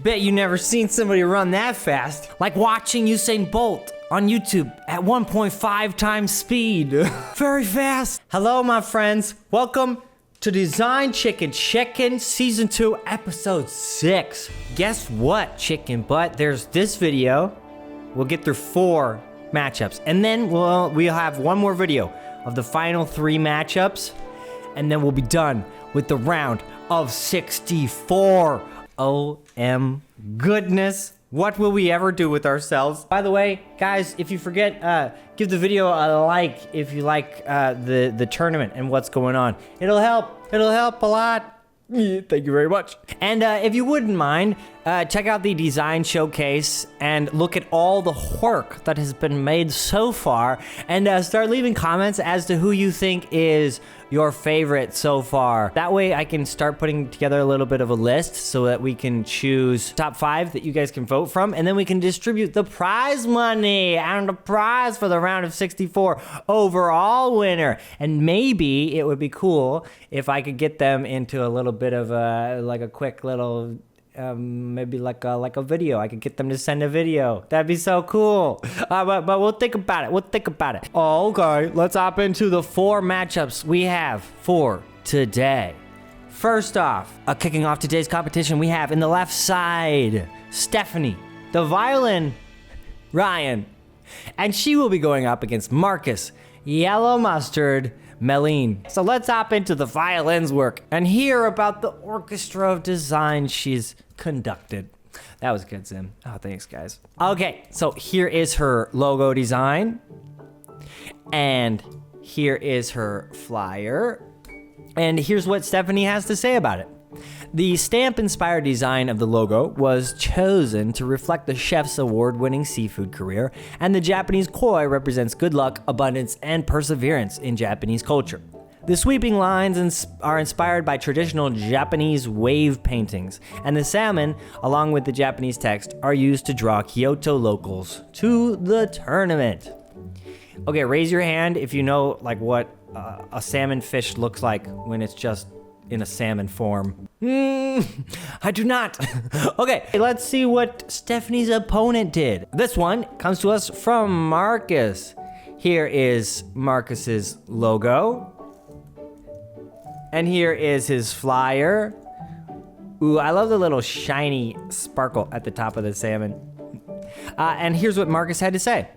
Bet you never seen somebody run that fast. Like watching Usain Bolt on YouTube at 1.5 times speed. Very fast. Hello, my friends. Welcome to Design Chicken Season 2, Episode 6. Guess what, chicken butt? There's this video. We'll get through 4 matchups. And then we'll have one more video of the final 3 matchups. And then we'll be done with the round of 64. OM goodness. What will we ever do with ourselves? By the way, guys, if you forget, give the video a like if you like the tournament and what's going on. It'll help. It'll help a lot. Thank you very much. And if you wouldn't mind, check out the design showcase and look at all the work that has been made so far, and start leaving comments as to who you think is your favorite so far. That way I can start putting together a little bit of a list so that we can choose top 5 that you guys can vote from, and then we can distribute the prize money and the prize for the round of 64 overall winner. And maybe it would be cool if I could get them into a little bit of a quick little maybe like a video. I could get them to send a video. That'd be so cool. But we'll think about it. Okay, let's hop into the 4 matchups we have for today. First off, kicking off today's competition, we have in the left side, Stephanie, the Violin, Ryan, and she will be going up against Marcus, Yellow Mustard, Meline. So let's hop into the Violin's work and hear about the orchestra of design she's conducted. That was good, Zim. Oh, thanks, guys. Okay, so here is her logo design. And here is her flyer. And here's what Stephanie has to say about it. The stamp-inspired design of the logo was chosen to reflect the chef's award-winning seafood career, and the Japanese koi represents good luck, abundance, and perseverance in Japanese culture. The sweeping lines are inspired by traditional Japanese wave paintings, and the salmon, along with the Japanese text, are used to draw Kyoto locals to the tournament. Okay, raise your hand if you know like what a salmon fish looks like when it's just in a salmon form. I do not. Okay, let's see what Stephanie's opponent did. This one comes to us from Marcus. Here is Marcus's logo. And here is his flyer. Ooh, I love the little shiny sparkle at the top of the salmon. And here's what Marcus had to say.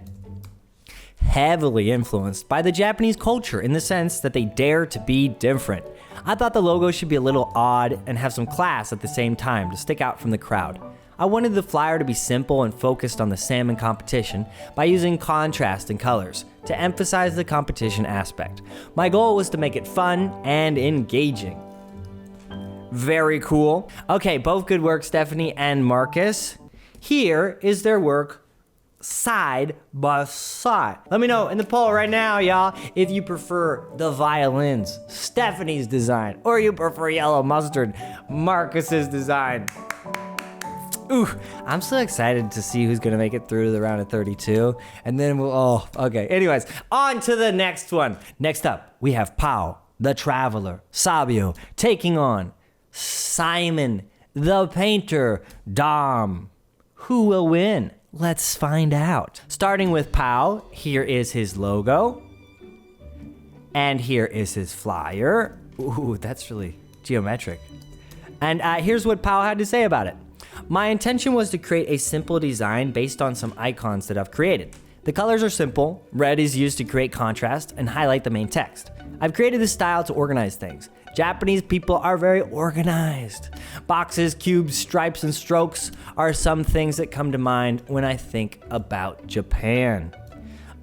Heavily influenced by the Japanese culture in the sense that they dare to be different. I thought the logo should be a little odd and have some class at the same time to stick out from the crowd. I wanted the flyer to be simple and focused on the salmon competition by using contrast in colors to emphasize the competition aspect. My goal was to make it fun and engaging. Very cool. Okay, both good work, Stephanie and Marcus. Here is their work side by side. Let me know in the poll right now, y'all, if you prefer the Violins, Stephanie's design, or you prefer Yellow Mustard, Marcus's design. Ooh, I'm so excited to see who's gonna make it through the round of 32, and then okay. Anyways, on to the next one. Next up, we have Pao the Traveler, Sabio, taking on Simon the Painter, Dom. Who will win? Let's find out. Starting with Pao, here is his logo. And here is his flyer. Ooh, that's really geometric. And here's what Pao had to say about it. My intention was to create a simple design based on some icons that I've created. The colors are simple. Red is used to create contrast and highlight the main text. I've created this style to organize things. Japanese people are very organized. Boxes, cubes, stripes, and strokes are some things that come to mind when I think about Japan.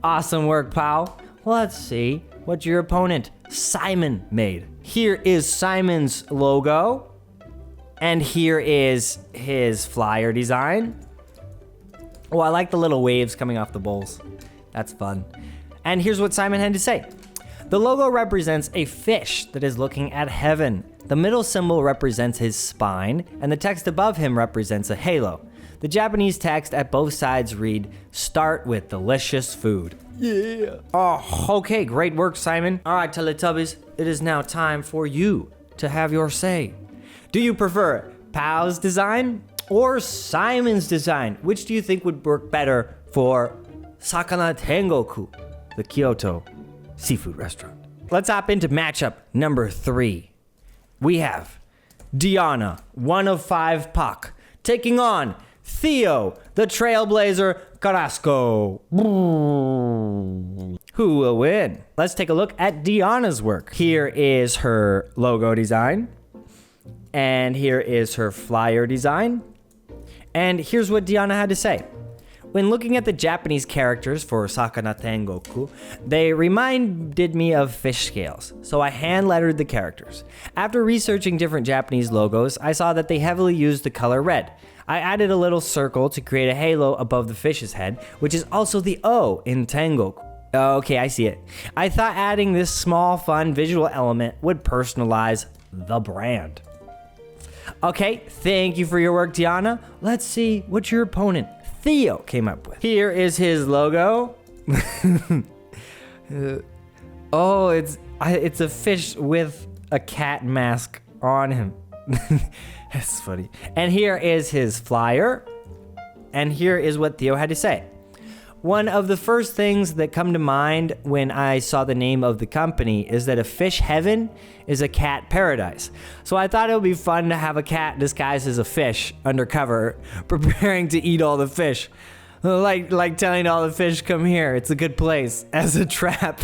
Awesome work, Pao. Let's see what your opponent, Simon, made. Here is Simon's logo. And here is his flyer design. Oh, I like the little waves coming off the bowls. That's fun. And here's what Simon had to say. The logo represents a fish that is looking at heaven. The middle symbol represents his spine, and the text above him represents a halo. The Japanese text at both sides read, "Start with delicious food." Yeah. Oh, okay, great work, Simon. All right, Teletubbies, it is now time for you to have your say. Do you prefer Pao's design or Simon's design? Which do you think would work better for Sakana Tengoku, the Kyoto seafood restaurant? Let's hop into matchup number 3. We have Diana, 1 of 5 Pac, taking on Theo the Trailblazer Carrasco. Who will win? Let's take a look at Diana's work. Here is her logo design. And here is her flyer design. And here's what Diana had to say. When looking at the Japanese characters for Sakana Tengoku, they reminded me of fish scales, so I hand-lettered the characters. After researching different Japanese logos, I saw that they heavily used the color red. I added a little circle to create a halo above the fish's head, which is also the O in Tengoku. Okay, I see it. I thought adding this small, fun visual element would personalize the brand. Okay, thank you for your work, Diana. Let's see what your opponent, Theo, came up with. Here is his logo. Oh, it's a fish with a cat mask on him. That's funny. And here is his flyer. And here is what Theo had to say. One of the first things that come to mind when I saw the name of the company is that a fish heaven is a cat paradise. So I thought it would be fun to have a cat disguised as a fish undercover, preparing to eat all the fish. Like telling all the fish, come here, it's a good place, as a trap.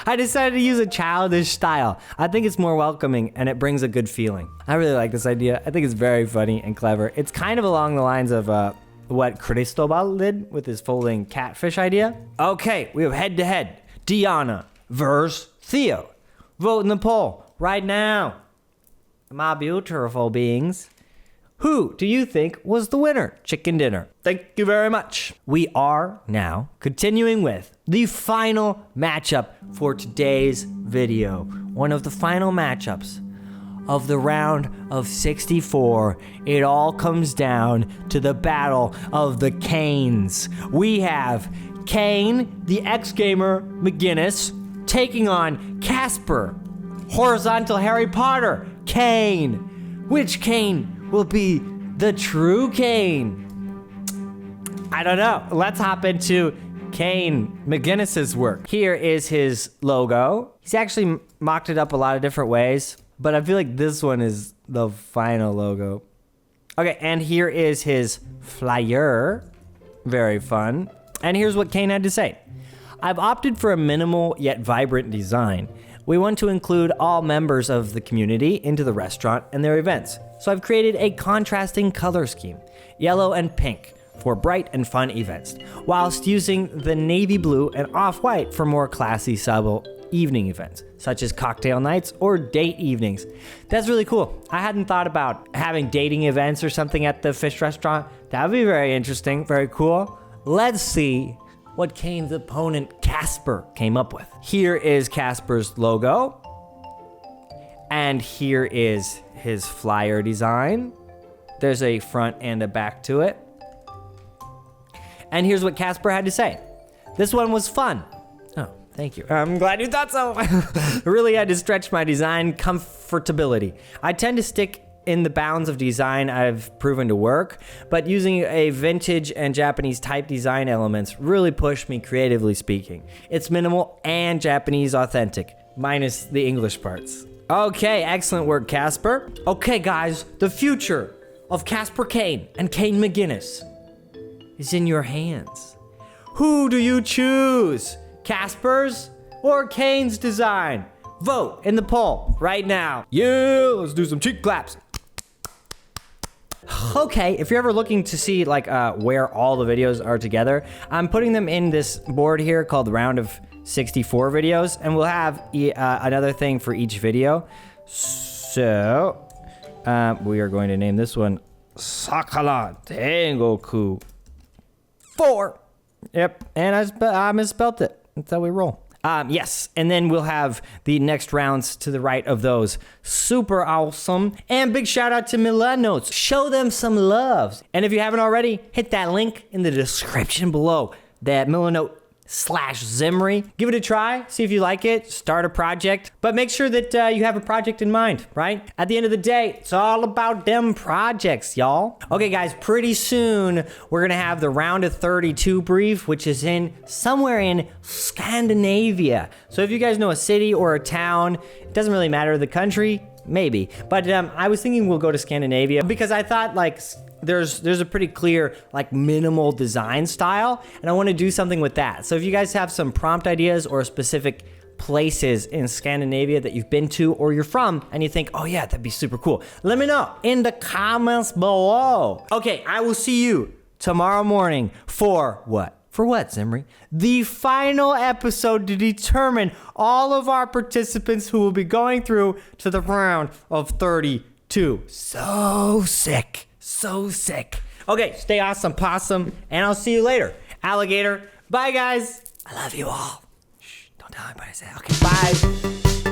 I decided to use a childish style. I think it's more welcoming and it brings a good feeling. I really like this idea. I think it's very funny and clever. It's kind of along the lines of what Cristobal did with his folding catfish idea. Okay, we have head-to-head. Diana versus Theo. Vote in the poll right now. My beautiful beings. Who do you think was the winner? Chicken dinner. Thank you very much. We are now continuing with the final matchup for today's video. One of the final matchups of the round of 64. It all comes down to the battle of the Cains. We have Cain the XGamer McGinnis taking on Casper, horizontal Harry Potter, Cain. Which Cain will be the true Cain? I don't know. Let's hop into Cain McGinnis's work. Here is his logo. He's actually mocked it up a lot of different ways, but I feel like this one is the final logo. Okay, and here is his flyer. Very fun. And here's what Cain had to say. I've opted for a minimal yet vibrant design. We want to include all members of the community into the restaurant and their events. So I've created a contrasting color scheme, yellow and pink, for bright and fun events, whilst using the navy blue and off-white for more classy, subtle evening events, such as cocktail nights or date evenings. That's really cool. I hadn't thought about having dating events or something at the fish restaurant. That would be very interesting, very cool. Let's see what Cain's opponent, Casper, came up with. Here is Casper's logo. And here is his flyer design. There's a front and a back to it. And here's what Casper had to say. This one was fun. Oh, thank you. I'm glad you thought so. I really had to stretch my design comfortability. I tend to stick in the bounds of design I've proven to work, but using a vintage and Japanese type design elements really pushed me creatively speaking. It's minimal and Japanese authentic, minus the English parts. Okay, excellent work, Casper. Okay, guys, the future of Casper Cain and Cain McGinnis is in your hands. Who do you choose? Casper's or Cain's design? Vote in the poll right now. Yeah, let's do some cheek claps. Okay, if you're ever looking to see like where all the videos are together, I'm putting them in this board here called the Round of 64 videos, and we'll have another thing for each video. So, we are going to name this one Sakana Tengoku 4. Yep, and I misspelled it. That's how we roll. Yes, and then we'll have the next rounds to the right of those. Super awesome. And big shout out to Milanotes. Show them some love. And if you haven't already, hit that link in the description below. That Milanote Zimri. Give it a try, see if you like it, start a project, but make sure that you have a project in mind, right? At the end of the day, it's all about them projects, y'all. Okay, guys, pretty soon we're gonna have the round of 32 brief, which is somewhere in Scandinavia. So if you guys know a city or a town, it doesn't really matter the country, maybe. But I was thinking we'll go to Scandinavia because I thought like there's a pretty clear like minimal design style, and I want to do something with that. So if you guys have some prompt ideas or specific places in Scandinavia that you've been to or you're from and you think, oh yeah, that'd be super cool, let me know in the comments below. Okay, I will see you tomorrow morning for what? For what, Zimri? The final episode to determine all of our participants who will be going through to the round of 32. So sick. So sick. Okay, stay awesome, possum, and I'll see you later. Alligator. Bye, guys. I love you all. Shh, don't tell anybody I said. Okay, bye.